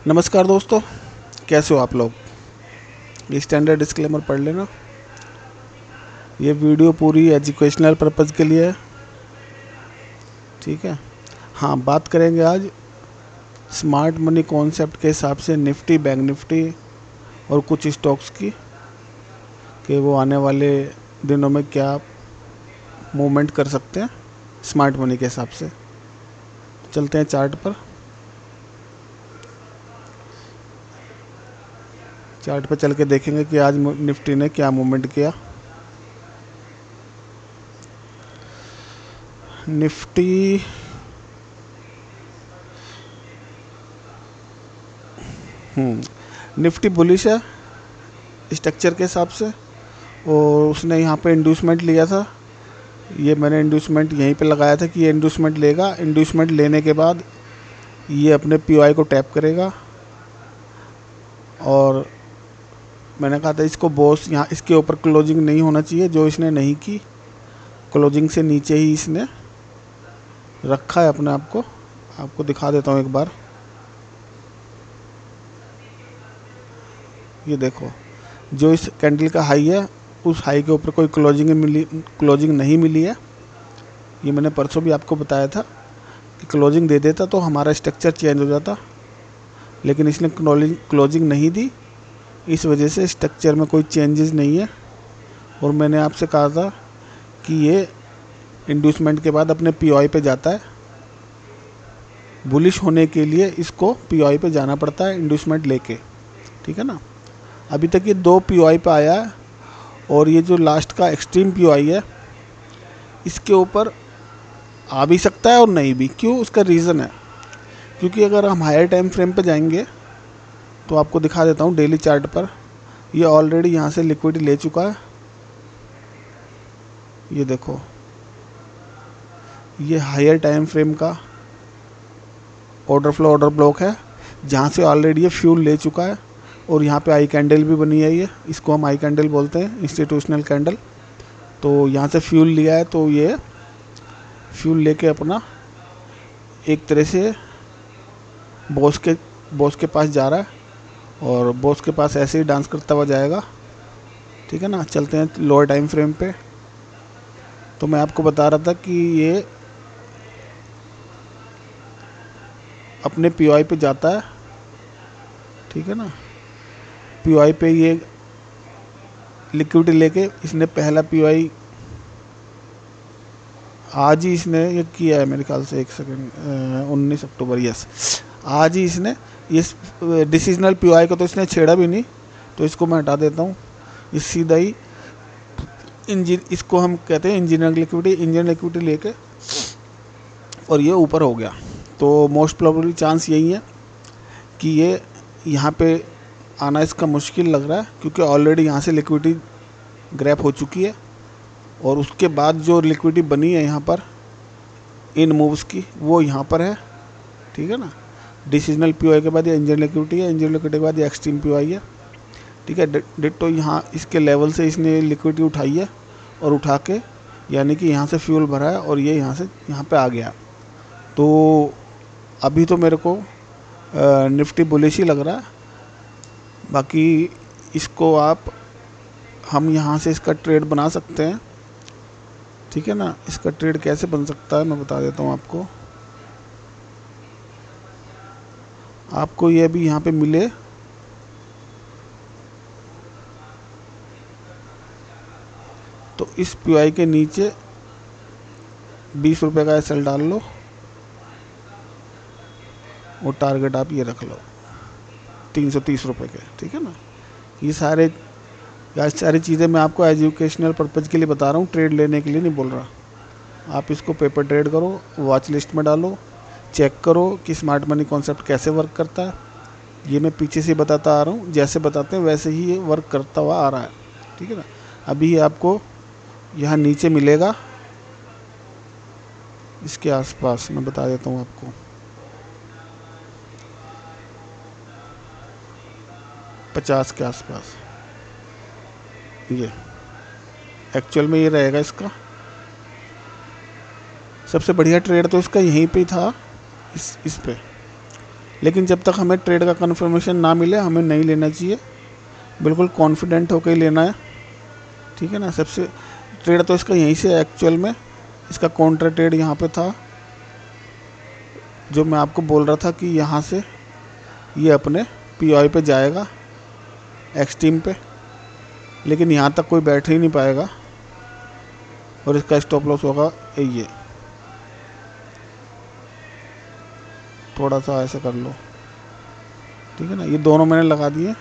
नमस्कार दोस्तों, कैसे हो आप लोग। ये स्टैंडर्ड डिस्क्लेमर पढ़ लेना। ये वीडियो पूरी एजुकेशनल पर्पज़ के लिए है, ठीक है। हाँ, बात करेंगे आज स्मार्ट मनी कॉन्सेप्ट के हिसाब से निफ्टी, बैंक निफ्टी और कुछ स्टॉक्स की, कि वो आने वाले दिनों में क्या मूवमेंट कर सकते हैं स्मार्ट मनी के हिसाब से। चलते हैं चार्ट पर। चार्ट पर चल के देखेंगे कि आज निफ्टी ने क्या मूवमेंट किया। निफ्टी निफ्टी बुलिश है स्ट्रक्चर के हिसाब से, और उसने यहाँ पे इंड्यूसमेंट लिया था। ये मैंने इंड्यूसमेंट यहीं पे लगाया था कि ये इंड्यूसमेंट लेगा। इंड्यूसमेंट लेने के बाद ये अपने पीओआई को टैप करेगा, और मैंने कहा था इसको बॉस यहाँ इसके ऊपर क्लोजिंग नहीं होना चाहिए, जो इसने नहीं की। क्लोजिंग से नीचे ही इसने रखा है अपने आप को। आपको दिखा देता हूँ एक बार। ये देखो, जो इस कैंडल का हाई है, उस हाई के ऊपर कोई क्लोजिंग नहीं मिली है। ये मैंने परसों भी आपको बताया था कि क्लोजिंग दे देता तो हमारा स्ट्रक्चर चेंज हो जाता, लेकिन इसने क्लोजिंग नहीं दी। इस वजह से स्ट्रक्चर में कोई चेंजेस नहीं है। और मैंने आपसे कहा था कि ये इंड्यूसमेंट के बाद अपने पीओआई पे जाता है। बुलिश होने के लिए इसको पीओआई पे जाना पड़ता है इंड्यूसमेंट लेके, ठीक है ना। अभी तक ये 2 पीओआई पे आया है, और ये जो लास्ट का एक्सट्रीम पीओआई है, इसके ऊपर आ भी सकता है और नहीं भी। क्यों? उसका रीज़न है, क्योंकि अगर हम हायर टाइम फ्रेम पे जाएंगे तो आपको दिखा देता हूँ डेली चार्ट पर। ये ऑलरेडी यहाँ से लिक्विडिटी ले चुका है। ये देखो, ये हायर टाइम फ्रेम का ऑर्डर ब्लॉक है, जहाँ से ऑलरेडी ये फ्यूल ले चुका है। और यहाँ पे आई कैंडल भी बनी है। ये इसको हम आई कैंडल बोलते हैं, इंस्टीट्यूशनल कैंडल। तो यहाँ से फ्यूल लिया है, तो ये फ्यूल लेके अपना एक तरह से बॉस के पास जा रहा है, और बॉस के पास ऐसे ही डांस करता हुआ जाएगा, ठीक है ना। चलते हैं लोअर टाइम फ्रेम पे। तो मैं आपको बता रहा था कि ये अपने पीओआई पे जाता है, ठीक है ना। पीओआई पे ये लिक्विडिटी लेके इसने पहला पीओआई आज ही इसने ये किया है मेरे ख्याल से। 1 सेकंड, 19 अक्टूबर, यस, आज ही इसने इस डिसीजनल पीओआई को तो इसने छेड़ा भी नहीं। तो इसको मैं हटा देता हूँ। इस सीधा ही इसको हम कहते हैं इंजीनियर लिक्विडिटी लेके, और ये ऊपर हो गया। तो मोस्ट प्रोबेबली चांस यही है कि ये यहाँ पे आना इसका मुश्किल लग रहा है, क्योंकि ऑलरेडी यहाँ से लिक्विडिटी ग्रैब हो चुकी है। और उसके बाद जो लिक्विडिटी बनी है यहाँ पर इन मूव्स की, वो यहाँ पर है, ठीक है ना। डिसीजनल पीओआई के बाद ये इंजन लिक्विडिटी है, इंजन लिक्विडिटी के बाद ये एक्सट्रीम पीओआई है, ठीक है। डिट्टो यहाँ इसके लेवल से इसने लिक्विडिटी उठाई है, और उठा के यानी कि यहाँ से फ्यूल भरा है, और ये यहाँ से यहाँ पे आ गया। तो अभी तो मेरे को निफ्टी बुलिश ही लग रहा है। बाकी इसको हम यहाँ से इसका ट्रेड बना सकते हैं, ठीक है ना। इसका ट्रेड कैसे बन सकता है मैं बता देता हूँ आपको। आपको ये भी यहाँ पे मिले तो इस पीओआई के नीचे 20 रुपये का एसएल डाल लो, और टारगेट आप ये रख लो 330 रुपये के, ठीक है ना। ये सारी चीज़ें मैं आपको एजुकेशनल पर्पज़ के लिए बता रहा हूँ, ट्रेड लेने के लिए नहीं बोल रहा। आप इसको पेपर ट्रेड करो, वॉच लिस्ट में डालो, चेक करो कि स्मार्ट मनी कॉन्सेप्ट कैसे वर्क करता है। ये मैं पीछे से बताता आ रहा हूँ, जैसे बताते हैं वैसे ही ये वर्क करता हुआ आ रहा है, ठीक है ना। अभी आपको यहाँ नीचे मिलेगा, इसके आसपास मैं बता देता हूँ आपको, 50 के आसपास। ये एक्चुअल में ये रहेगा इसका सबसे बढ़िया ट्रेड। तो इसका यहीं पे था, इस पे लेकिन जब तक हमें ट्रेड का कन्फर्मेशन ना मिले हमें नहीं लेना चाहिए, बिल्कुल कॉन्फिडेंट होकर ही लेना है, ठीक है ना। सबसे ट्रेड तो इसका यहीं से एक्चुअल में इसका काउंटर ट्रेड यहाँ पे था, जो मैं आपको बोल रहा था कि यहाँ से ये अपने पीओआई पे जाएगा एक्सट्रीम पे, लेकिन यहाँ तक कोई बैठ ही नहीं पाएगा और इसका स्टॉप लॉस होगा ये, थोड़ा सा ऐसे कर लो, ठीक है ना। ये दोनों मैंने लगा दिए,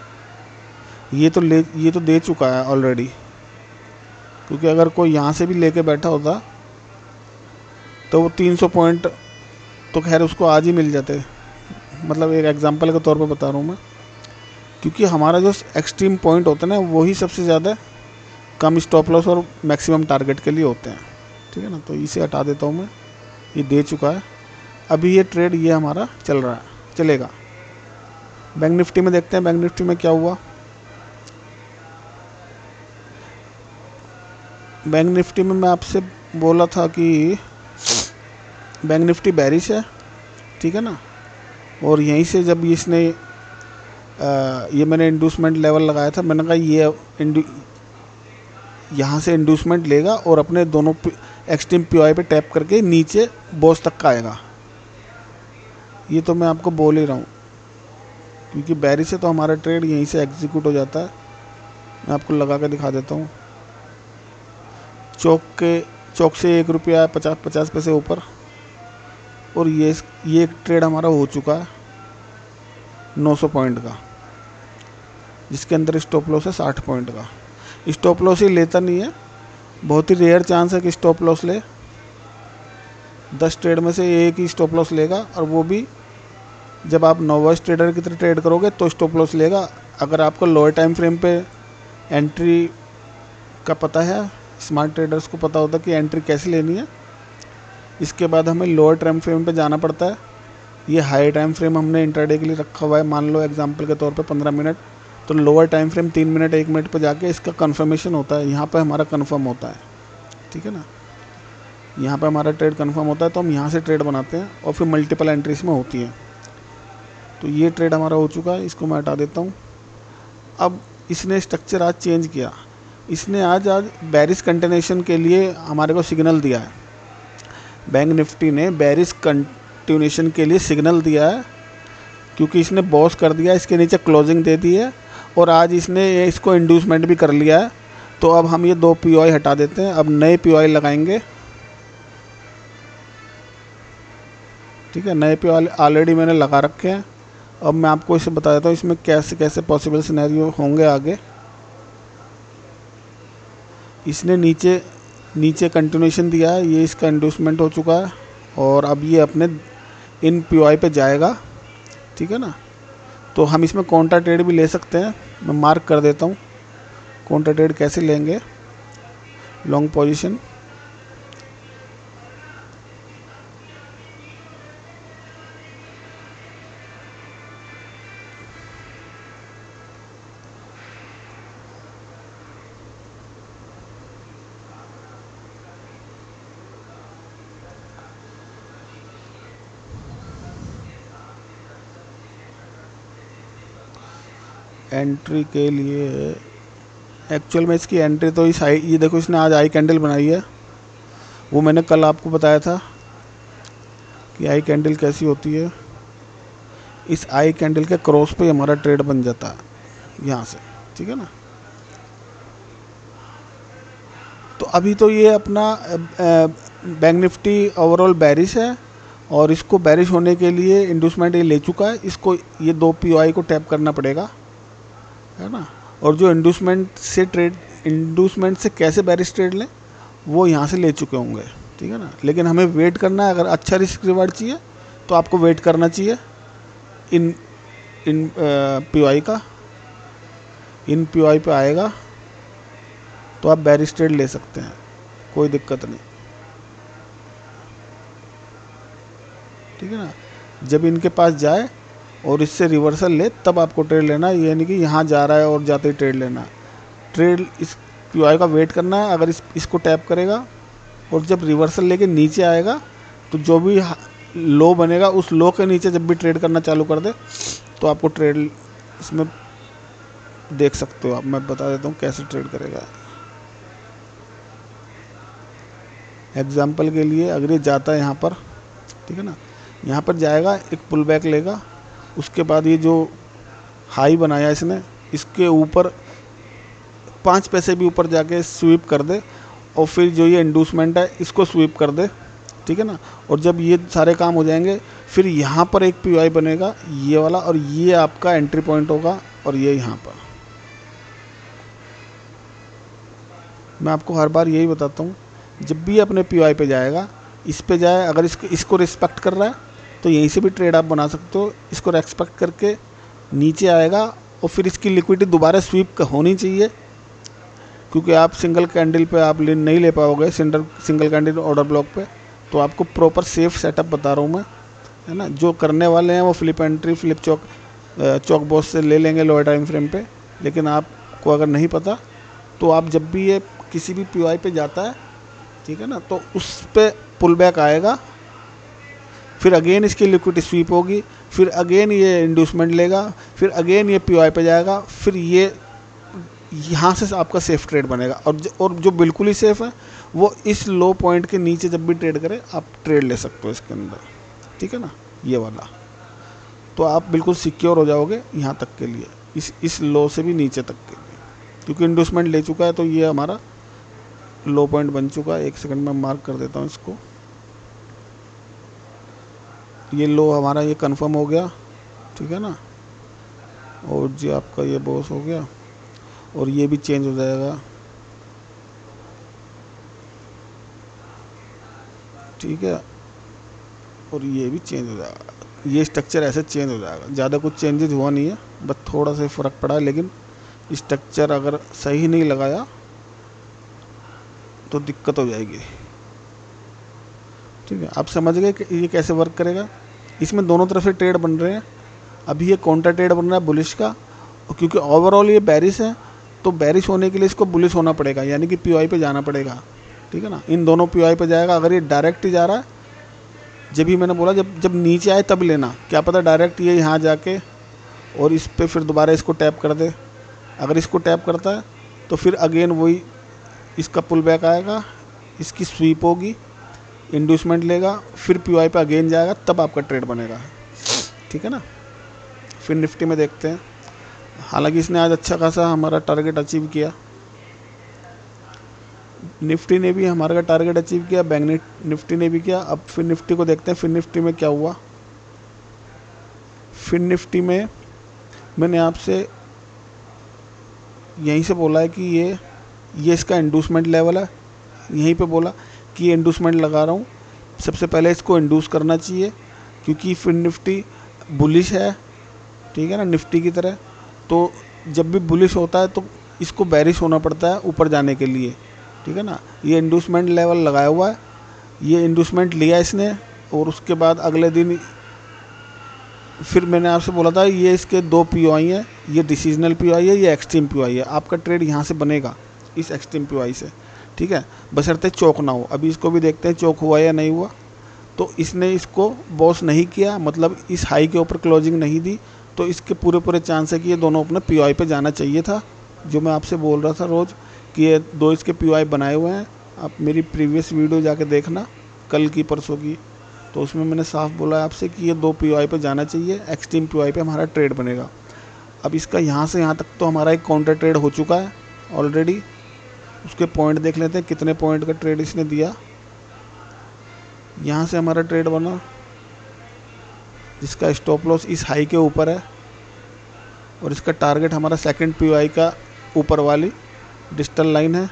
ये तो दे चुका है ऑलरेडी, क्योंकि अगर कोई यहाँ से भी लेके बैठा होता तो वो 300 पॉइंट तो खैर उसको आज ही मिल जाते, मतलब एक एग्जांपल के तौर पे बता रहा हूँ मैं, क्योंकि हमारा जो एक्सट्रीम पॉइंट होता है ना वही सबसे ज़्यादा कम स्टॉप लॉस और मैक्सिमम टारगेट के लिए होते हैं, ठीक है ना। तो इसे हटा देता हूँ मैं, ये दे चुका है। अभी ये ट्रेड ये हमारा चल रहा है, चलेगा। बैंक निफ्टी में देखते हैं, बैंक निफ्टी में क्या हुआ। बैंक निफ्टी में मैं आपसे बोला था कि बैंक निफ्टी बेरिश है, ठीक है ना। और यहीं से जब इसने ये मैंने इंड्यूसमेंट लेवल लगाया था, मैंने कहा ये यहाँ से इंड्यूसमेंट लेगा और अपने दोनों एक्सट्रीम पीओआई पे टैप करके नीचे बॉस तक का आएगा। ये तो मैं आपको बोल ही रहा हूँ, क्योंकि बेरिश से तो हमारा ट्रेड यहीं से एग्जीक्यूट हो जाता है। मैं आपको लगा के दिखा देता हूँ। चौक से 1 रुपया 50 पैसे ऊपर, और ये एक ट्रेड हमारा हो चुका है 900 पॉइंट का, जिसके अंदर स्टॉप लॉस है 60 पॉइंट का। स्टॉप लॉस ही लेता नहीं है, बहुत ही रेयर चांस है कि स्टॉप लॉस ले। 10 ट्रेड में से एक ही स्टॉप लॉस लेगा, और वो भी जब आप नोवाइस ट्रेडर की तरह ट्रेड करोगे तो स्टॉप लॉस लेगा। अगर आपको लोअर टाइम फ्रेम पे एंट्री का पता है, स्मार्ट ट्रेडर्स को पता होता है कि एंट्री कैसे लेनी है, इसके बाद हमें लोअर टाइम फ्रेम पे जाना पड़ता है। ये हाई टाइम फ्रेम हमने इंट्राडे के लिए रखा हुआ है, मान लो एग्जांपल के तौर पे 15 मिनट, तो lower time frame 3 minute 1 minute पे जाके इसका कंफर्मेशन होता है, यहाँ पे हमारा कंफर्म होता है, ठीक है ना। यहाँ पे हमारा ट्रेड कंफर्म होता है तो हम यहाँ से ट्रेड बनाते हैं और फिर मल्टीपल एंट्रीज में होती है। तो ये ट्रेड हमारा हो चुका है, इसको मैं हटा देता हूँ। अब इसने स्ट्रक्चर आज चेंज किया, इसने आज बेरिश कंटिन्यूएशन के लिए हमारे को सिग्नल दिया है। बैंक निफ्टी ने बेरिश कंटिन्यूएशन के लिए सिग्नल दिया है, क्योंकि इसने बॉस कर दिया, इसके नीचे क्लोजिंग दे दी है, और आज इसने इसको इंड्यूसमेंट भी कर लिया है। तो अब हम ये 2 पीओआई हटा देते हैं, अब नए पीओआई लगाएंगे, ठीक है। नए पीओआई ऑलरेडी मैंने लगा रखे हैं। अब मैं आपको इसे बता देता हूँ इसमें कैसे कैसे पॉसिबल सिनेरियो होंगे आगे। इसने नीचे कंटिन्यूएशन दिया है, ये इसका इंड्यूसमेंट हो चुका है, और अब ये अपने इन पीओआई पे जाएगा, ठीक है ना। तो हम इसमें काउंटर ट्रेड भी ले सकते हैं, मैं मार्क कर देता हूँ काउंटर ट्रेड कैसे लेंगे। लॉन्ग पोजीशन, एंट्री के लिए एक्चुअल में इसकी एंट्री तो इस ये देखो इसने आज आई कैंडल बनाई है, वो मैंने कल आपको बताया था कि आई कैंडल कैसी होती है। इस आई कैंडल के क्रॉस पे हमारा ट्रेड बन जाता है यहाँ से, ठीक है ना। तो अभी तो ये अपना बैंक निफ्टी ओवरऑल बेरिश है, और इसको बेरिश होने के लिए इंड्यूसमेंट ये ले चुका है, इसको ये 2 पीओआई को टैप करना पड़ेगा, है ना। और जो इंड्यूसमेंट से कैसे बेरिश ट्रेड लें वो यहाँ से ले चुके होंगे, ठीक है ना। लेकिन हमें वेट करना है, अगर अच्छा रिस्क रिवार्ड चाहिए तो आपको वेट करना चाहिए इन पीओआई का। इन पीओआई पे आएगा तो आप बेरिश ट्रेड ले सकते हैं, कोई दिक्कत नहीं, ठीक है ना। जब इनके पास जाए और इससे रिवर्सल ले तब आपको ट्रेड लेना है, ये नहीं कि यहाँ जा रहा है और जाते ही ट्रेड लेना। ट्रेड इस पीओआई का वेट करना है, अगर इसको टैप करेगा और जब रिवर्सल लेके नीचे आएगा तो जो भी लो बनेगा, उस लो के नीचे जब भी ट्रेड करना चालू कर दे तो आपको ट्रेड इसमें देख सकते हो आप। मैं बता देता हूँ कैसे ट्रेड करेगा। एग्जाम्पल के लिए अगर ये जाता है यहाँ पर, ठीक है ना, यहाँ पर जाएगा, एक पुल बैक लेगा, उसके बाद ये जो हाई बनाया इसने, इसके ऊपर 5 पैसे भी ऊपर जाके स्वीप कर दे, और फिर जो ये इंडूसमेंट है इसको स्वीप कर दे, ठीक है ना। और जब ये सारे काम हो जाएंगे फिर यहाँ पर एक पीओआई बनेगा ये वाला, और ये आपका एंट्री पॉइंट होगा, और ये यहाँ पर। मैं आपको हर बार यही बताता हूँ, जब भी अपने पीओआई पे जाएगा, इस पे जाए, अगर इसको रिस्पेक्ट कर रहा है तो यहीं से भी ट्रेड आप बना सकते हो। इसको रेस्पेक्ट करके नीचे आएगा, और फिर इसकी लिक्विडिटी दोबारा स्वीप होनी चाहिए, क्योंकि आप सिंगल कैंडल पे आप नहीं ले पाओगे, सिंगल कैंडल ऑर्डर ब्लॉक पे। तो आपको प्रॉपर सेफ सेटअप बता रहा हूँ मैं, है ना। जो करने वाले हैं वो फ्लिप एंट्री, फ्लिप चौक बॉस से ले लेंगे लोअर टाइम फ्रेम पे, लेकिन आपको अगर नहीं पता तो आप जब भी ये किसी भी पीओआई पे जाता है, ठीक है ना, तो उस पे पुल बैक आएगा, फिर अगेन इसकी लिक्विडिटी स्वीप होगी, फिर अगेन ये इंड्यूसमेंट लेगा, फिर अगेन ये पीओआई पे जाएगा, फिर ये यहाँ से आपका सेफ ट्रेड बनेगा। और जो बिल्कुल ही सेफ है वो इस लो पॉइंट के नीचे जब भी ट्रेड करे आप ट्रेड ले सकते हो इसके अंदर, ठीक है ना, ये वाला। तो आप बिल्कुल सिक्योर हो जाओगे यहाँ तक के लिए, इस लो से भी नीचे तक के लिए, क्योंकि इंड्यूसमेंट ले चुका है। तो ये हमारा लो पॉइंट बन चुका है। 1 सेकंड में मार्क कर देता हूँ इसको। ये लो हमारा ये कंफर्म हो गया, ठीक है ना, और जी आपका ये बॉस हो गया, और ये भी चेंज हो जाएगा, ठीक है, और ये भी चेंज हो जाएगा। ये स्ट्रक्चर ऐसे चेंज हो जाएगा। ज़्यादा कुछ चेंजेस हुआ नहीं है, बस थोड़ा सा फ़र्क पड़ा है, लेकिन स्ट्रक्चर अगर सही नहीं लगाया तो दिक्कत हो जाएगी, ठीक है। आप समझ गए कि ये कैसे वर्क करेगा। इसमें दोनों तरफ से ट्रेड बन रहे हैं। अभी ये काउंटर ट्रेड बन रहा है बुलिश का, और क्योंकि ओवरऑल ये बेरिश है, तो बेरिश होने के लिए इसको बुलिश होना पड़ेगा, यानी कि पीओआई पे जाना पड़ेगा, ठीक है ना। इन दोनों पीओआई पे जाएगा। अगर ये डायरेक्ट ही जा रहा है, जब ही मैंने बोला जब नीचे आए तब लेना, क्या पता डायरेक्ट ये यहाँ जाके और इस पे फिर दोबारा इसको टैप कर दे। अगर इसको टैप करता है तो फिर अगेन वही इसका पुल बैक आएगा, इसकी स्वीप होगी, इंड्यूसमेंट लेगा, फिर पीओआई पे अगेन जाएगा, तब आपका ट्रेड बनेगा, ठीक है ना। फिर निफ्टी में देखते हैं। हालांकि इसने आज अच्छा खासा हमारा टारगेट अचीव किया, निफ्टी ने भी हमारा टारगेट अचीव किया, बैंक निफ्टी ने भी किया। अब फिर निफ्टी को देखते हैं, फिर निफ्टी में क्या हुआ। फिर निफ्टी में मैंने आपसे यहीं से बोला है कि ये इसका इंड्यूसमेंट लेवल है, यहीं पे बोला कि ये इंड्यूसमेंट लगा रहा हूँ। सबसे पहले इसको इंड्यूस करना चाहिए, क्योंकि फिर निफ्टी बुलिश है, ठीक है ना, निफ्टी की तरह। तो जब भी बुलिश होता है तो इसको बेरिश होना पड़ता है ऊपर जाने के लिए, ठीक है ना। ये इंड्यूसमेंट लेवल लगाया हुआ है, ये इंड्यूसमेंट लिया इसने, और उसके बाद अगले दिन फिर मैंने आपसे बोला था ये इसके 2 पीओआई हैं, ये डिसीजनल पीओआई है, ये एक्सट्रीम पीओआई है। आपका ट्रेड यहाँ से बनेगा इस एक्सट्रीम पीओआई से, ठीक है, बशर्ते चौक ना हो। अभी इसको भी देखते हैं चौक हुआ या नहीं हुआ। तो इसने इसको बॉस नहीं किया, मतलब इस हाई के ऊपर क्लोजिंग नहीं दी, तो इसके पूरे चांस है कि ये दोनों अपने पीओआई पे जाना चाहिए था। जो मैं आपसे बोल रहा था रोज़ कि ये 2 इसके पीओआई बनाए हुए हैं। आप मेरी प्रीवियस वीडियो जाके देखना, कल की परसों की, तो उसमें मैंने साफ बोला है आपसे कि ये 2 पीओआई पे जाना चाहिए, एक्सट्रीम पीओआई पे हमारा ट्रेड बनेगा। अब इसका यहाँ से यहाँ तक तो हमारा एक काउंटर ट्रेड हो चुका है ऑलरेडी। उसके पॉइंट देख लेते हैं, कितने पॉइंट का ट्रेड इसने दिया। यहाँ से हमारा ट्रेड बना, जिसका स्टॉप लॉस इस हाई के ऊपर है, और इसका टारगेट हमारा सेकंड पीओआई का ऊपर वाली डिजिटल लाइन है।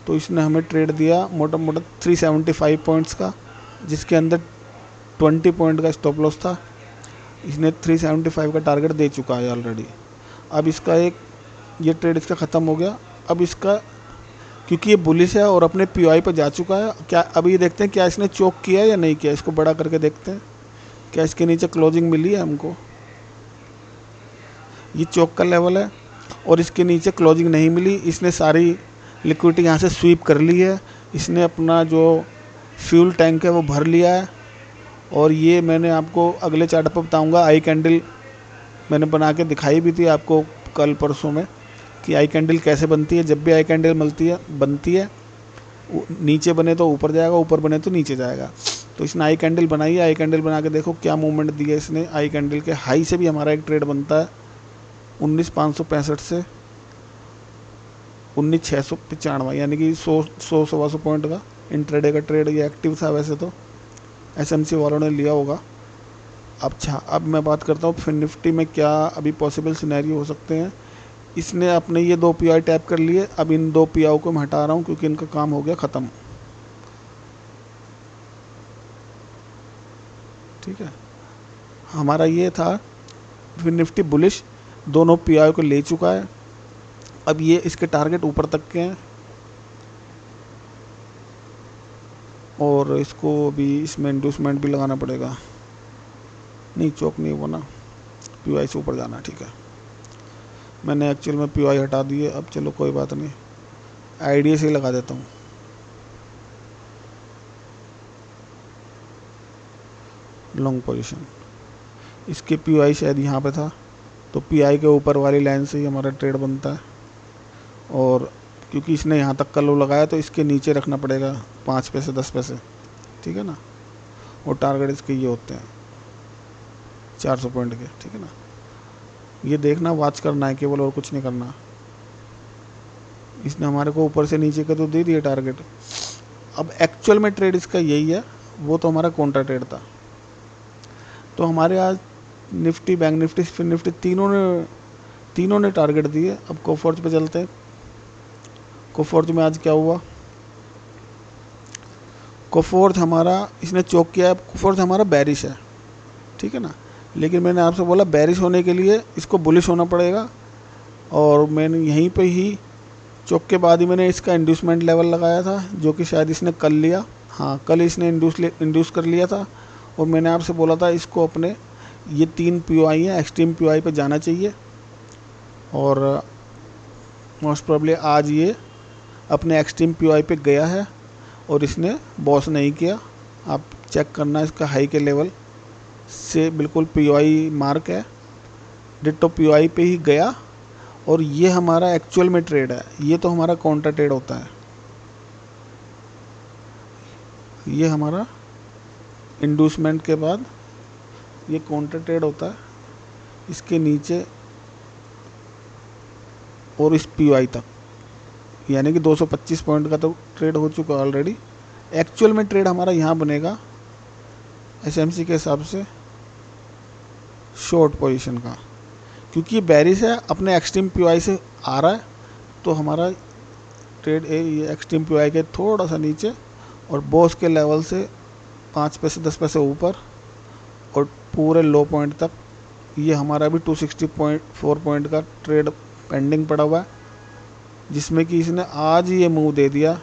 तो इसने हमें ट्रेड दिया मोटा मोटा 375 पॉइंट्स का, जिसके अंदर 20 पॉइंट का स्टॉप लॉस था। इसने 375 का टारगेट दे चुका है ऑलरेडी। अब इसका ये ट्रेड इसका ख़त्म हो गया। अब इसका, क्योंकि ये बुलिश है और अपने पीओआई पर जा चुका है, क्या अभी देखते हैं क्या इसने चोक किया या नहीं किया। इसको बड़ा करके देखते हैं, क्या इसके नीचे क्लोजिंग मिली है हमको। ये चोक का लेवल है और इसके नीचे क्लोजिंग नहीं मिली। इसने सारी लिक्विडिटी यहाँ से स्वीप कर ली है। इसने अपना जो फ्यूल टैंक है वो भर लिया है, और ये मैंने आपको अगले चार्ट पर बताऊंगा। आई कैंडल मैंने बना के दिखाई भी थी आपको कल परसों में कि आई कैंडल कैसे बनती है। जब भी आई कैंडल बनती है नीचे बने तो ऊपर जाएगा, ऊपर बने तो नीचे जाएगा। तो इसने आई कैंडल बनाई है। आई कैंडल बना के देखो क्या मूवमेंट दी है इसने। आई कैंडल के हाई से भी हमारा एक ट्रेड बनता है 19,565 से 19,695, यानी कि 100-125 पॉइंट का इंट्राडे का ट्रेड ये एक्टिव था। वैसे तो एसएमसी वालों ने लिया होगा। अब मैं बात करता हूँ फिर निफ्टी में क्या अभी पॉसिबल सिनेरियो हो सकते हैं। इसने अपने ये 2 पीआई टैप कर लिए। अब इन 2 पीआई को मैं हटा रहा हूँ क्योंकि इनका काम हो गया ख़त्म। ठीक है, हमारा ये था फिर निफ्टी बुलिश, दोनों पीआई को ले चुका है। अब ये इसके टारगेट ऊपर तक के हैं और इसको भी इसमें इंड्यूसमेंट भी लगाना पड़ेगा। नहीं, चौक नहीं हुआ ना, पीआई से ऊपर जाना। ठीक है, मैंने एक्चुअल में पीआई हटा दिए। अब चलो कोई बात नहीं, आईडी से ही लगा देता हूँ। लॉन्ग पोजीशन, इसके पीआई शायद यहाँ पे था, तो पीआई के ऊपर वाली लाइन से ही हमारा ट्रेड बनता है। और क्योंकि इसने यहाँ तक का लो लगाया तो इसके नीचे रखना पड़ेगा 5 पैसे 10 पैसे। ठीक है ना, और टारगेट इसके ये होते हैं 400 पॉइंट के। ठीक है ना, ये देखना, वॉच करना है केवल, और कुछ नहीं करना। इसने हमारे को ऊपर से नीचे का तो दे दिया टारगेट। अब एक्चुअल में ट्रेड इसका यही है, वो तो हमारा काउंटर ट्रेड था। तो हमारे आज निफ्टी, बैंक निफ्टी, फिर निफ्टी तीनों ने टारगेट दिए। अब कोफोर्ज पे चलते हैं। कोफोर्ज में आज क्या हुआ। कोफोर्ज हमारा इसने चौक किया है। कोफोर्ज हमारा बैरिश है, ठीक है ना, लेकिन मैंने आपसे बोला बैरिश होने के लिए इसको बुलिश होना पड़ेगा। और मैंने यहीं पे ही चौक के बाद ही मैंने इसका इंड्यूसमेंट लेवल लगाया था, जो कि शायद इसने कल लिया। हाँ, कल इसने इंड्यूस कर लिया था। और मैंने आपसे बोला था इसको अपने ये 3 पीओआई हैं, एक्सट्रीम पीओआई पे जाना चाहिए। और मोस्ट प्रोबेबली आज ये अपने एक्सट्रीम पीओआई पे गया है और इसने बॉस नहीं किया। आप चेक करना, इसका हाई के लेवल से बिल्कुल पीओआई मार्क है, डिट्टो पीओआई पे ही गया। और ये हमारा एक्चुअल में ट्रेड है, ये तो हमारा काउंटर ट्रेड होता है। ये हमारा इंड्यूसमेंट के बाद ये काउंटर ट्रेड होता है, इसके नीचे और इस पीओआई तक, यानी कि 225 पॉइंट का तो ट्रेड हो चुका है ऑलरेडी। एक्चुअल में ट्रेड हमारा यहाँ बनेगा एसएमसी के हिसाब से शॉर्ट पोजीशन का, क्योंकि ये बैरिश है, अपने एक्सट्रीम पीओआई से आ रहा है। तो हमारा ट्रेड ये एक्सट्रीम पीओआई के थोड़ा सा नीचे और बॉस के लेवल से 5 पैसे 10 पैसे ऊपर और पूरे लो पॉइंट तक। ये हमारा भी 264 पॉइंट का ट्रेड पेंडिंग पड़ा हुआ है, जिसमें कि इसने आज ही ये मूव दे दिया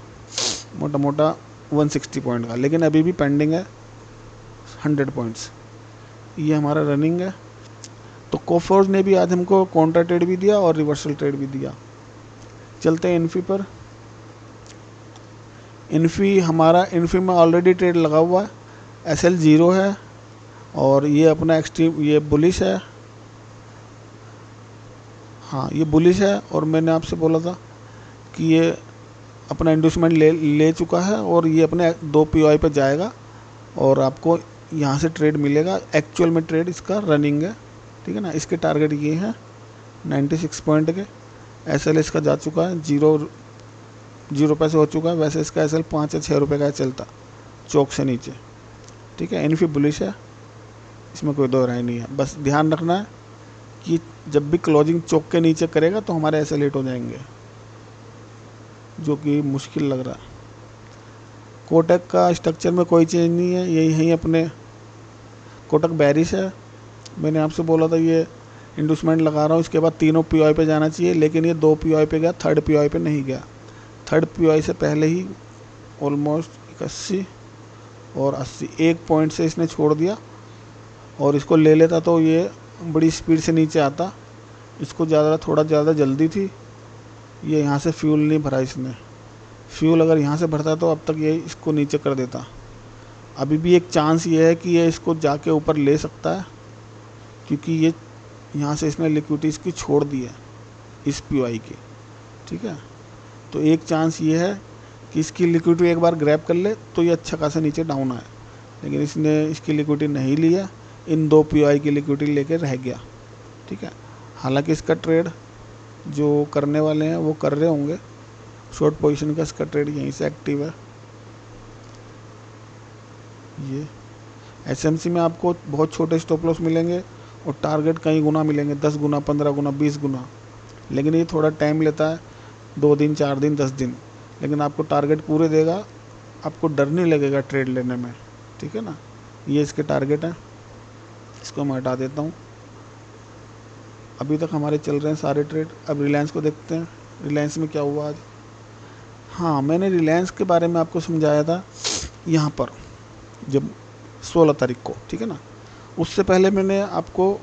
मोटा मोटा 160 पॉइंट का, लेकिन अभी भी पेंडिंग है 100 पॉइंट्स। ये हमारा रनिंग है। तो कोफोर्ज ने भी आज हमको काउंटर ट्रेड भी दिया और रिवर्सल ट्रेड भी दिया। चलते हैं इन्फी पर। इन्फी में ऑलरेडी ट्रेड लगा हुआ है, एसएल 0 है और ये अपना एक्सट्रीम ये बुलिश है। हाँ, ये बुलिश है और मैंने आपसे बोला था कि ये अपना इंड्यूसमेंट ले चुका है और ये अपने 2 पीओआई पे जाएगा और आपको यहाँ से ट्रेड मिलेगा। एक्चुअल में ट्रेड इसका रनिंग है, ठीक है ना। इसके टारगेट ये हैं 96 पॉइंट के। एसएल इसका जा चुका है 0 पैसे हो चुका है। वैसे इसका एसएल 5 या 6 रुपये का चलता चौक से नीचे, ठीक है। इन्फी बुलिश है, इसमें कोई दो राय नहीं है। बस ध्यान रखना है कि जब भी क्लोजिंग चौक के नीचे करेगा तो हमारे एसएल हिट हो जाएंगे, जो कि मुश्किल लग रहा है। कोटक का स्ट्रक्चर में कोई चेंज नहीं है, यही अपने कोटक बैरिश है। मैंने आपसे बोला था ये इंड्यूसमेंट लगा रहा हूँ, इसके बाद तीनों पीओआई पे जाना चाहिए, लेकिन ये 2 पीओआई पे गया, 3rd पीओआई पे नहीं गया। 3rd पीओआई से पहले ही ऑलमोस्ट 81 और 80 1 पॉइंट से इसने छोड़ दिया। और इसको ले लेता तो ये बड़ी स्पीड से नीचे आता, इसको थोड़ा ज़्यादा जल्दी थी। ये यहाँ से फ्यूल नहीं भरा इसने, फ्यूल अगर यहाँ से भरता तो अब तक ये इसको नीचे कर देता। अभी भी एक चांस ये है कि ये इसको जाके ऊपर ले सकता है, क्योंकि ये यहाँ से इसने लिक्विडिटी इसकी छोड़ दी है इस पीओआई की, ठीक है। तो एक चांस ये है कि इसकी लिक्विडिटी एक बार ग्रैब कर ले तो ये अच्छा खासा नीचे डाउन आए, लेकिन इसने इसकी लिक्विडिटी नहीं लिया, इन दो पीओआई की लिक्विडिटी लेके रह गया, ठीक है। हालांकि इसका ट्रेड जो करने वाले हैं वो कर रहे होंगे, शॉर्ट पोजीशन का इसका ट्रेड यहीं से एक्टिव है। ये एसएमसी में आपको बहुत छोटे स्टॉप लॉस मिलेंगे और टारगेट कई गुना मिलेंगे, 10 गुना, 15 गुना, 20 गुना, लेकिन ये थोड़ा टाइम लेता है, 2 दिन, 4 दिन, 10 दिन, लेकिन आपको टारगेट पूरे देगा, आपको डर नहीं लगेगा ट्रेड लेने में, ठीक है ना। ये इसके टारगेट हैं, इसको मैं हटा देता हूँ। अभी तक हमारे चल रहे हैं सारे ट्रेड। अब रिलायंस को देखते हैं, रिलायंस में क्या हुआ आज। हाँ, मैंने रिलायंस के बारे में आपको समझाया था यहाँ पर जब 16 तारीख को, ठीक है ना। उससे पहले मैंने आपको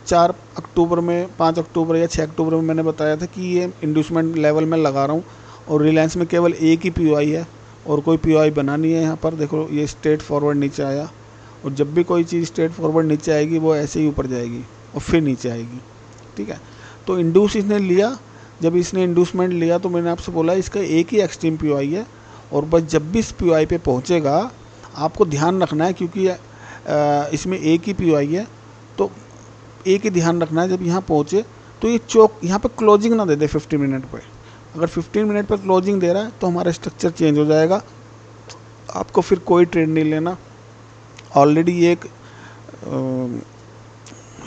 4 अक्टूबर में, 5 अक्टूबर या 6 अक्टूबर में मैंने बताया था कि ये इंड्यूसमेंट लेवल में लगा रहा हूँ और रिलायंस में केवल एक ही पीओआई है और कोई पीओआई बना नहीं है। यहाँ पर देखो ये स्ट्रेट फॉरवर्ड नीचे आया, और जब भी कोई चीज़ स्ट्रेट फॉरवर्ड नीचे आएगी वो ऐसे ही ऊपर जाएगी और फिर नीचे आएगी, ठीक है। तो इंड्यूस इसने लिया, जब इसने इंड्यूसमेंट लिया तो मैंने आपसे बोला इसका एक ही एक्सट्रीम पीओआई है, और बस जब भी इस पीओआई पे पहुँचेगा आपको ध्यान रखना है, क्योंकि इसमें एक ही पीओआई है, तो एक ही ध्यान रखना है जब यहाँ पहुँचे तो ये चौक यहाँ पे क्लोजिंग ना दे दे 15 मिनट पे। अगर 15 मिनट पर क्लोजिंग दे रहा है तो हमारा स्ट्रक्चर चेंज हो जाएगा, आपको फिर कोई ट्रेड नहीं लेना। ऑलरेडी ये एक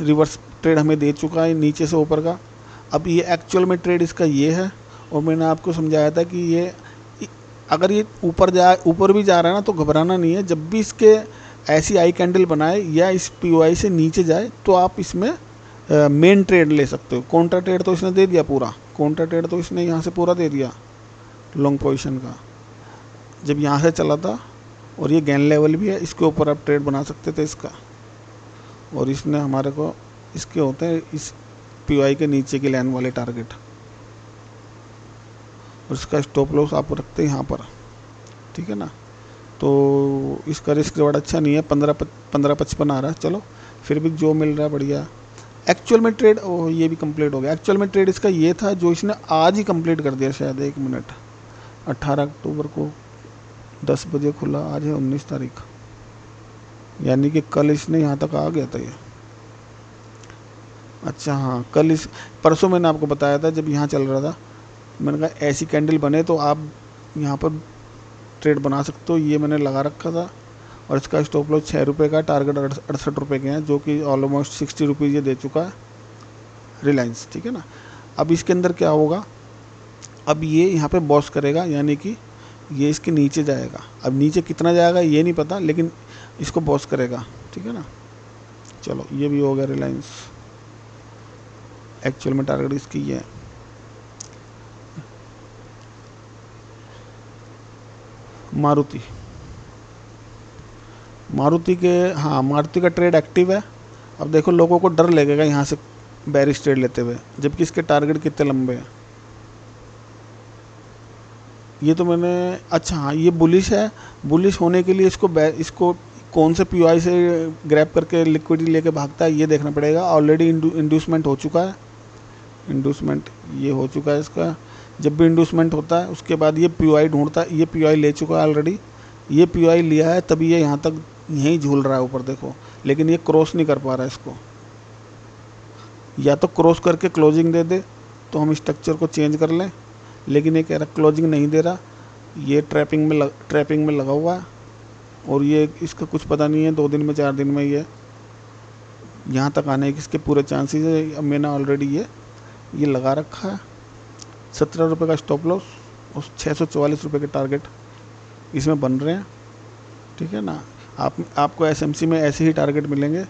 रिवर्स ट्रेड हमें दे चुका है नीचे से ऊपर का। अब ये एक्चुअल में ट्रेड इसका ये है, और मैंने आपको समझाया था कि ये अगर ये ऊपर भी जा रहा है ना तो घबराना नहीं है। जब भी इसके ऐसी आई कैंडल बनाए या इस पीओआई से नीचे जाए तो आप इसमें मेन ट्रेड ले सकते हो। काउंटर ट्रेड तो इसने दे दिया पूरा, काउंटर ट्रेड तो इसने यहाँ से पूरा दे दिया लॉन्ग पोजीशन का, जब यहाँ से चला था, और ये गेन लेवल भी है, इसके ऊपर आप ट्रेड बना सकते थे इसका। और इसने हमारे को इसके होते हैं इस पीओआई के नीचे की लाइन वाले टारगेट, और इसका स्टॉप लॉस आप रखते हैं यहाँ पर, ठीक है ना। तो इसका रिस्क रिवार्ड अच्छा नहीं है, 15-55 आ रहा है, चलो फिर भी जो मिल रहा है बढ़िया। एक्चुअल में ट्रेड ये भी कंप्लीट हो गया। एक्चुअल में ट्रेड इसका ये था जो इसने आज ही कंप्लीट कर दिया शायद, 1 मिनट, 18 अक्टूबर को 10 बजे खुला, आज है 19 तारीख, यानी कि कल इसने यहाँ तक आ गया था ये। अच्छा हाँ, परसों मैंने आपको बताया था जब यहाँ चल रहा था, मैंने कहा ऐसी कैंडल बने तो आप यहाँ पर ट्रेड बना सकते हो, ये मैंने लगा रखा था। और इसका स्टॉप लॉस 6 रुपये का, टारगेट 68 रुपये के हैं, जो कि ऑलमोस्ट 60 रुपीज़ ये दे चुका है रिलायंस, ठीक है ना। अब इसके अंदर क्या होगा, अब ये यहाँ पे बॉस करेगा, यानी कि ये इसके नीचे जाएगा। अब नीचे कितना जाएगा ये नहीं पता, लेकिन इसको बॉस करेगा, ठीक है ना। चलो ये भी हो गया रिलायंस। एक्चुअल में टारगेट इसकी ये है। मारुति का ट्रेड एक्टिव है। अब देखो लोगों को डर लगेगा यहाँ से बेरिश ट्रेड लेते हुए, जबकि इसके टारगेट कितने लंबे हैं। ये तो मैंने, अच्छा हाँ, ये बुलिश है। बुलिश होने के लिए इसको कौन से पीओआई से ग्रैब करके लिक्विडिटी लेके भागता है ये देखना पड़ेगा। ऑलरेडी इंड्यूसमेंट हो चुका है, इंड्यूसमेंट ये हो चुका है इसका। जब भी इंड्यूसमेंट होता है उसके बाद ये पीओआई ढूंढता है, ये पीओआई ले चुका है ऑलरेडी, ये पीओआई लिया है तभी ये यहाँ तक यहीं झूल रहा है ऊपर देखो, लेकिन ये क्रॉस नहीं कर पा रहा है इसको। या तो क्रॉस करके क्लोजिंग दे दे तो हम स्ट्रक्चर को चेंज कर लें, लेकिन ये कह रहा क्लोजिंग नहीं दे रहा, ये ट्रैपिंग में लगा हुआ है, और ये इसका कुछ पता नहीं है 2 दिन में 4 दिन में ये यहाँ तक आने के इसके पूरे चांसेस है। मैंने ऑलरेडी ये लगा रखा है 17 रुपये का स्टॉप लॉस और 644 रुपये के टारगेट इसमें बन रहे हैं, ठीक है ना। आपको एसएमसी में ऐसे ही टारगेट मिलेंगे,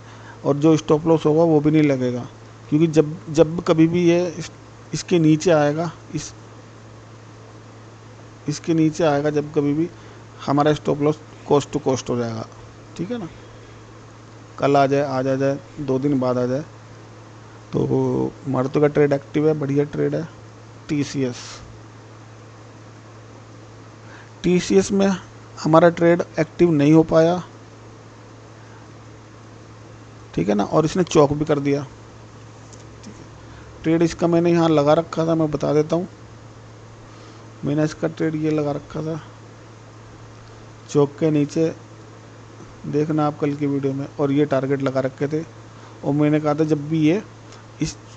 और जो स्टॉप लॉस होगा वो भी नहीं लगेगा, क्योंकि जब कभी भी ये इसके नीचे आएगा, इसके नीचे आएगा जब कभी भी, हमारा stop loss cost to cost हो जाएगा, ठीक है ना। कल आ जाए, आज आ जाए, 2 दिन बाद आ जाए। तो मारुति का ट्रेड एक्टिव है, बढ़िया ट्रेड है। टीसीएस में हमारा ट्रेड एक्टिव नहीं हो पाया, ठीक है ना, और इसने चौक भी कर दिया। ट्रेड इसका मैंने यहाँ लगा रखा था, मैं बता देता हूँ। मैंने इसका ट्रेड ये लगा रखा था चौक के नीचे, देखना आप कल की वीडियो में, और ये टारगेट लगा रखे थे। और मैंने कहा था जब भी ये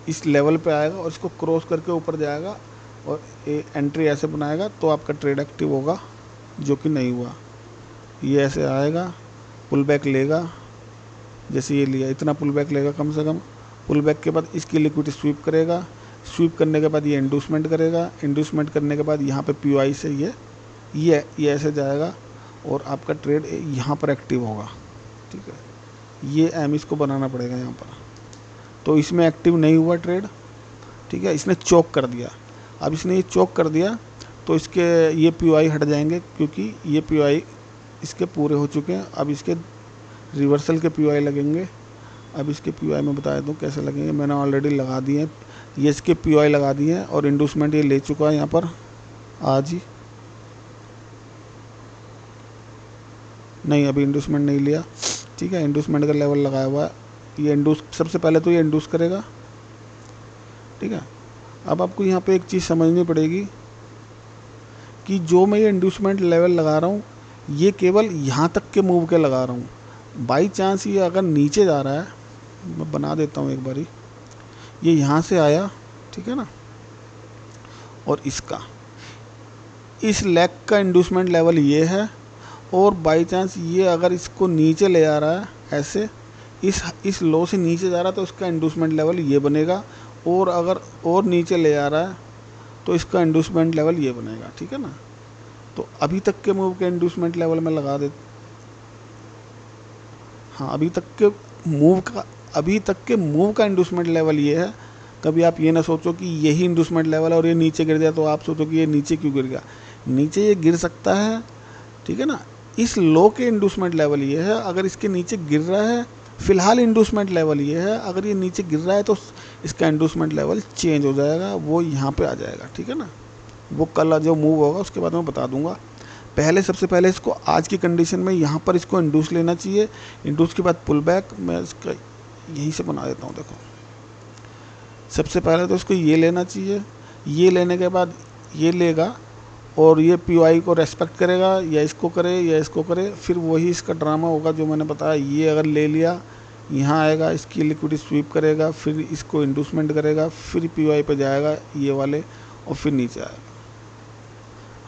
इस लेवल पे आएगा और इसको क्रॉस करके ऊपर जाएगा और एंट्री ऐसे बनाएगा तो आपका ट्रेड एक्टिव होगा, जो कि नहीं हुआ। ये ऐसे आएगा, पुल बैक लेगा, जैसे ये लिया इतना पुल बैक लेगा कम से कम। पुल बैक के बाद इसकी लिक्विडिटी स्वीप करेगा, स्वीप करने के बाद ये इंडूसमेंट करेगा, इंडूसमेंट करने के बाद यहाँ पे पीओआई से ये ऐसे जाएगा और आपका ट्रेड यहाँ पर एक्टिव होगा। ठीक है, ये एम इसको बनाना पड़ेगा यहाँ पर। तो इसमें एक्टिव नहीं हुआ ट्रेड, ठीक है, इसने चौक कर दिया। अब इसने ये चौक कर दिया तो इसके ये पीओआई हट जाएंगे, क्योंकि ये पीओआई इसके पूरे हो चुके हैं। अब इसके रिवर्सल के पीओआई लगेंगे। अब इसके पीओआई मैं बता दूँ कैसे लगेंगे, मैंने ऑलरेडी लगा दिए हैं। ये इसके पीओआई लगा दिए हैं और इंडूसमेंट ये ले चुका है यहाँ पर आज ही। नहीं, अभी इंडूसमेंट नहीं लिया, ठीक है, इंडूसमेंट का लेवल लगाया हुआ है। ये इंडूस सबसे पहले तो ये इंडूस करेगा, ठीक है। अब आपको यहाँ पे एक चीज़ समझनी पड़ेगी कि जो मैं ये इंडूसमेंट लेवल लगा रहा हूँ ये केवल यहाँ तक के मूव के लगा रहा हूँ। बाई चांस ये अगर नीचे जा रहा है, मैं बना देता हूँ एक बारी, ये यहाँ से आया, ठीक है ना, और इसका इस लेग का इंडूसमेंट लेवल ये है, और बाई चांस ये अगर इसको नीचे ले जा रहा है ऐसे, इस लो से नीचे जा रहा है तो इसका इंडूसमेंट लेवल ये बनेगा, और अगर और नीचे ले जा रहा है तो इसका इंडूसमेंट लेवल ये बनेगा, ठीक है ना। तो अभी तक के मूव के इंडूसमेंट लेवल में लगा दे, हाँ, अभी तक के मूव का इंडूसमेंट लेवल ये है। कभी आप ये ना सोचो कि यही इंडूसमेंट लेवल है और ये नीचे गिर जाए तो आप सोचो कि ये नीचे क्यों गिर गया। नीचे ये गिर सकता है, ठीक है ना। इस लो के इंडूसमेंट लेवल ये है, अगर इसके नीचे गिर रहा है, फिलहाल इंडूसमेंट लेवल ये है, अगर ये नीचे गिर रहा है तो इसका इंडूसमेंट लेवल चेंज हो जाएगा, वो यहाँ पे आ जाएगा, ठीक है ना। वो कल जो मूव होगा उसके बाद मैं बता दूंगा। सबसे पहले इसको आज की कंडीशन में यहाँ पर इसको इंडूस लेना चाहिए। इंडूस के बाद पुल बैक, मैं इसका यहीं से बना देता हूँ, देखो। सबसे पहले तो इसको ये लेना चाहिए, ये लेने के बाद ये लेगा और ये पीओआई को रेस्पेक्ट करेगा, या इसको करे या इसको करे, फिर वही इसका ड्रामा होगा जो मैंने बताया। ये अगर ले लिया, यहाँ आएगा, इसकी लिक्विडिटी स्वीप करेगा, फिर इसको इंडूसमेंट करेगा, फिर पीओआई पे जाएगा ये वाले, और फिर नीचे आएगा।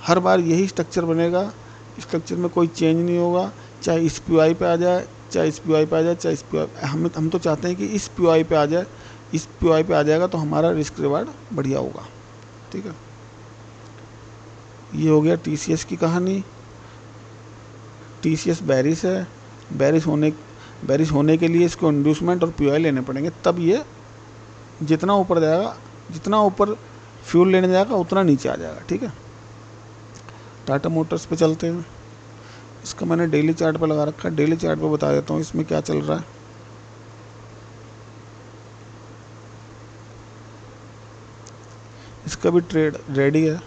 हर बार यही स्ट्रक्चर बनेगा, स्ट्रक्चर में कोई चेंज नहीं होगा, चाहे इस पीओआई पे आ जाए, चाहे इस पीओआई पे आ जाए, चाहे इस पीओआई। हम तो चाहते हैं कि इस पीओआई पे आ जाए। इस पीओआई पे आ जाएगा तो हमारा रिस्क रिवार्ड बढ़िया होगा, ठीक है। ये हो गया टीसीएस की कहानी। टीसीएस बेरिश है, बेरिश होने के लिए इसको इंडूसमेंट और पीओआई लेने पड़ेंगे, तब ये जितना ऊपर जाएगा, जितना ऊपर फ्यूल लेने जाएगा उतना नीचे आ जाएगा, ठीक है। टाटा मोटर्स पे चलते हैं। इसका मैंने डेली चार्ट पे लगा रखा है, डेली चार्ट पे बता देता हूँ इसमें क्या चल रहा है। इसका भी ट्रेड रेडी है।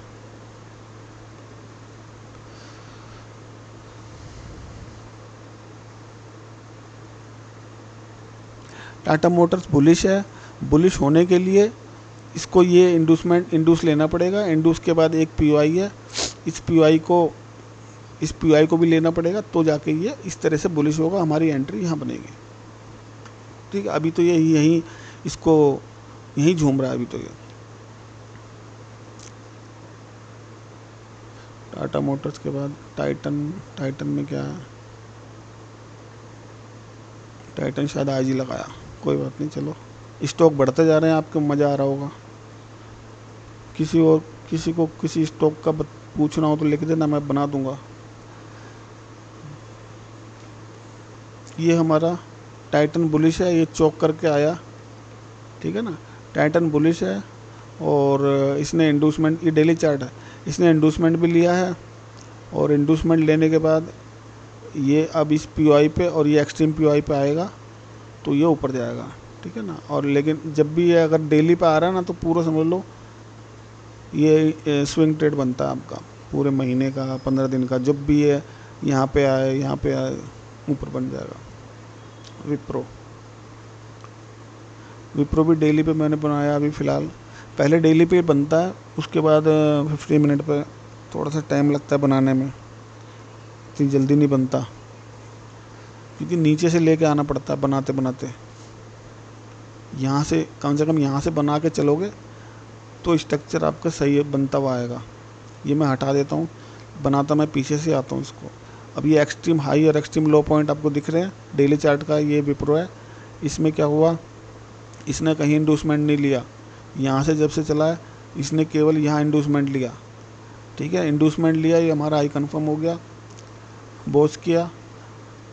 टाटा मोटर्स बुलिश है, बुलिश होने के लिए इसको ये इंडूस लेना पड़ेगा। इंडूस के बाद एक पीओआई है, इस पीओआई को भी लेना पड़ेगा, तो जाके ये इस तरह से बुलिश होगा। हमारी एंट्री यहाँ बनेगी, ठीक है। अभी तो ये यहीं झूम रहा है अभी तो ये। टाटा मोटर्स के बाद टाइटन में क्या है, टाइटन शायद आज ही लगाया, कोई बात नहीं, चलो। स्टॉक बढ़ते जा रहे हैं, आपको मज़ा आ रहा होगा। किसी को किसी स्टॉक का पूछना हो तो लिख देना, मैं बना दूंगा। ये हमारा टाइटन बुलिश है, ये चौक करके आया, ठीक है ना। टाइटन बुलिश है और इसने इंडूसमेंट, ये डेली चार्ट है, इसने इंडूसमेंट भी लिया है, और इंडूसमेंट लेने के बाद ये अब इस पीओआई पे और ये एक्सट्रीम पीओआई पे आएगा तो ये ऊपर जाएगा, ठीक है ना। और लेकिन जब भी ये अगर डेली पे आ रहा है ना, तो पूरा समझ लो ये स्विंग ट्रेड बनता है आपका पूरे महीने का, 15 दिन का। जब भी ये यहाँ पे आए ऊपर बन जाएगा। विप्रो विप्रो भी डेली पे मैंने बनाया अभी फ़िलहाल। पहले डेली पे बनता है, उसके बाद 50 मिनट पे, थोड़ा सा टाइम लगता है बनाने में, इतनी जल्दी नहीं बनता, क्योंकि नीचे से लेके आना पड़ता है बनाते बनाते। यहाँ से कम से कम यहाँ से बना के चलोगे तो स्ट्रक्चर आपका सही बनता हुआ आएगा। ये मैं हटा देता हूँ, बनाता मैं पीछे से आता हूँ इसको। अब ये एक्सट्रीम हाई और एक्सट्रीम लो पॉइंट आपको दिख रहे हैं डेली चार्ट का। ये विप्रो है, इसमें क्या हुआ, इसने कहीं इंडूसमेंट नहीं लिया। यहाँ से जब से चला है इसने केवल यहाँ इंडूसमेंट लिया, ठीक है, इंडूसमेंट लिया, ये हमारा हाई कन्फर्म हो गया, बोच किया,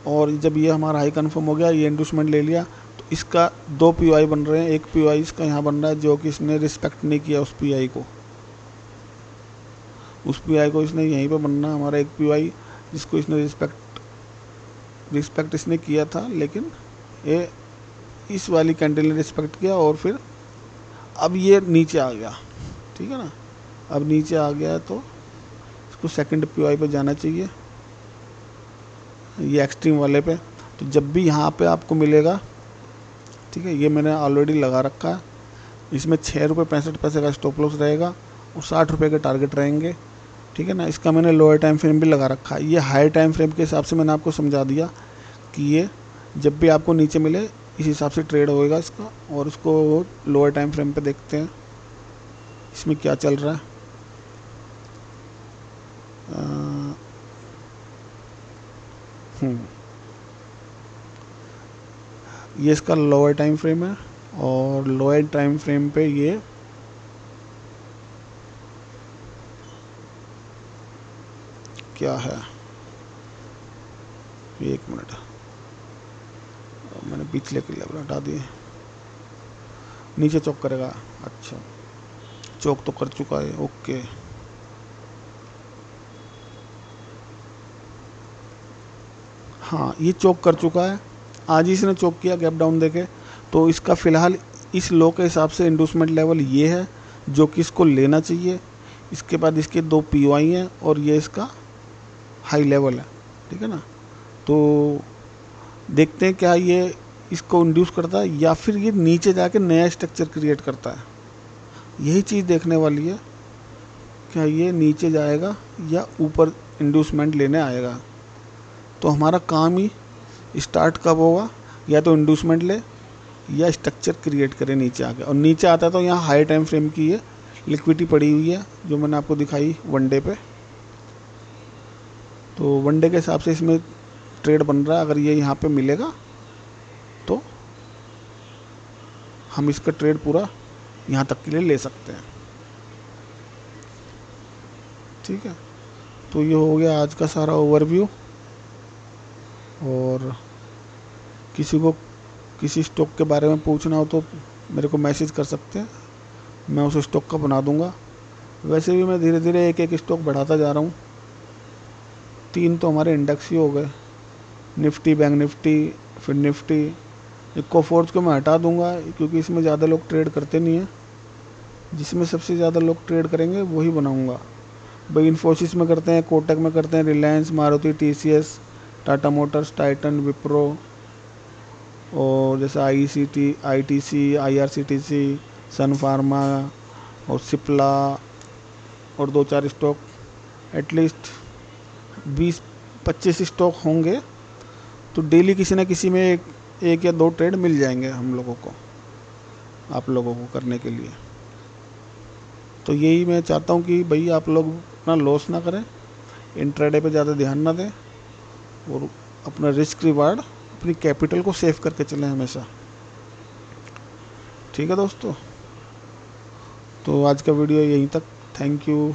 और जब ये हमारा हाई कन्फर्म हो गया, ये इंडूसमेंट ले लिया, तो इसका 2 POI बन रहे हैं। एक POI इसका यहाँ बन रहा है जो कि इसने रिस्पेक्ट नहीं किया उस PI को, उस PI को इसने यहीं पे बनना हमारा एक POI जिसको इसने रिस्पेक्ट इसने किया था, लेकिन ये इस वाली कैंडल ने रिस्पेक्ट किया और फिर अब ये नीचे आ गया, ठीक है ना। अब नीचे आ गया है तो इसको सेकंड POI पे जाना चाहिए, ये एक्सट्रीम वाले पे। तो जब भी यहाँ पे आपको मिलेगा, ठीक है, ये मैंने ऑलरेडी लगा रखा है, इसमें 6 रुपये 65 पैसे का स्टॉप लॉस रहेगा और 60 रुपये के टारगेट रहेंगे, ठीक है ना। इसका मैंने लोअर टाइम फ्रेम भी लगा रखा है। ये हाई टाइम फ्रेम के हिसाब से मैंने आपको समझा दिया कि ये जब भी आपको नीचे मिले इस हिसाब से ट्रेड होएगा इसका। और इसको लोअर टाइम फ्रेम पे देखते हैं इसमें क्या चल रहा है। ये इसका लोअर टाइम फ्रेम है और लोअर टाइम फ्रेम पे ये क्या है, ये 1 मिनट, मैंने पिछले के लेवल हटा दिए, नीचे चौक करेगा, अच्छा चौक तो कर चुका है, ओके। हाँ ये चौक कर चुका है, आज ही इसने चौक किया गैप डाउन देके। तो इसका फ़िलहाल इस लो के हिसाब से इंडूसमेंट लेवल ये है जो कि इसको लेना चाहिए। इसके बाद इसके 2 POI हैं और ये इसका हाई लेवल है, ठीक है ना। तो देखते हैं क्या ये इसको इंड्यूस करता है या फिर ये नीचे जाके नया स्ट्रक्चर क्रिएट करता है। यही चीज़ देखने वाली है, क्या ये नीचे जाएगा या ऊपर इंड्यूसमेंट लेने आएगा। तो हमारा काम ही स्टार्ट कब होगा, या तो इंड्यूसमेंट ले या स्ट्रक्चर क्रिएट करे नीचे आके। और नीचे आता है तो यहाँ हाई टाइम फ्रेम की ये लिक्विडिटी पड़ी हुई है जो मैंने आपको दिखाई वनडे पे। तो वनडे के हिसाब से इसमें ट्रेड बन रहा है। अगर ये यहाँ पे मिलेगा तो हम इसका ट्रेड पूरा यहाँ तक के लिए ले सकते हैं, ठीक है। तो ये हो गया आज का सारा ओवरव्यू। और किसी को किसी स्टॉक के बारे में पूछना हो तो मेरे को मैसेज कर सकते हैं, मैं उस स्टॉक का बना दूंगा। वैसे भी मैं धीरे धीरे एक एक स्टॉक बढ़ाता जा रहा हूँ। 3 तो हमारे इंडेक्स ही हो गए, निफ्टी, बैंक निफ्टी, फिर निफ्टी। कोफोर्ज को मैं हटा दूंगा क्योंकि इसमें ज़्यादा लोग ट्रेड करते नहीं हैं। जिसमें सबसे ज़्यादा लोग ट्रेड करेंगे वही बनाऊंगा। भाई इन्फोसिस में करते हैं, कोटक में करते हैं, Reliance, Maruti, TCS, Tata Motors, Titan, Wipro, और जैसे ITC, IRCTC, सन फार्मा और सिप्ला, और 2-4 स्टॉक, एटलीस्ट 20-25 स्टॉक होंगे। तो डेली किसी न किसी में एक या 2 ट्रेड मिल जाएंगे हम लोगों को, आप लोगों को करने के लिए। तो यही मैं चाहता हूँ कि भाई आप लोग अपना लॉस ना करें, इंट्राडे पे ज़्यादा ध्यान ना दें, और अपना रिस्क रिवार्ड, अपनी कैपिटल को सेव करके चलें हमेशा, ठीक है दोस्तों। तो आज का वीडियो यहीं तक, थैंक यू।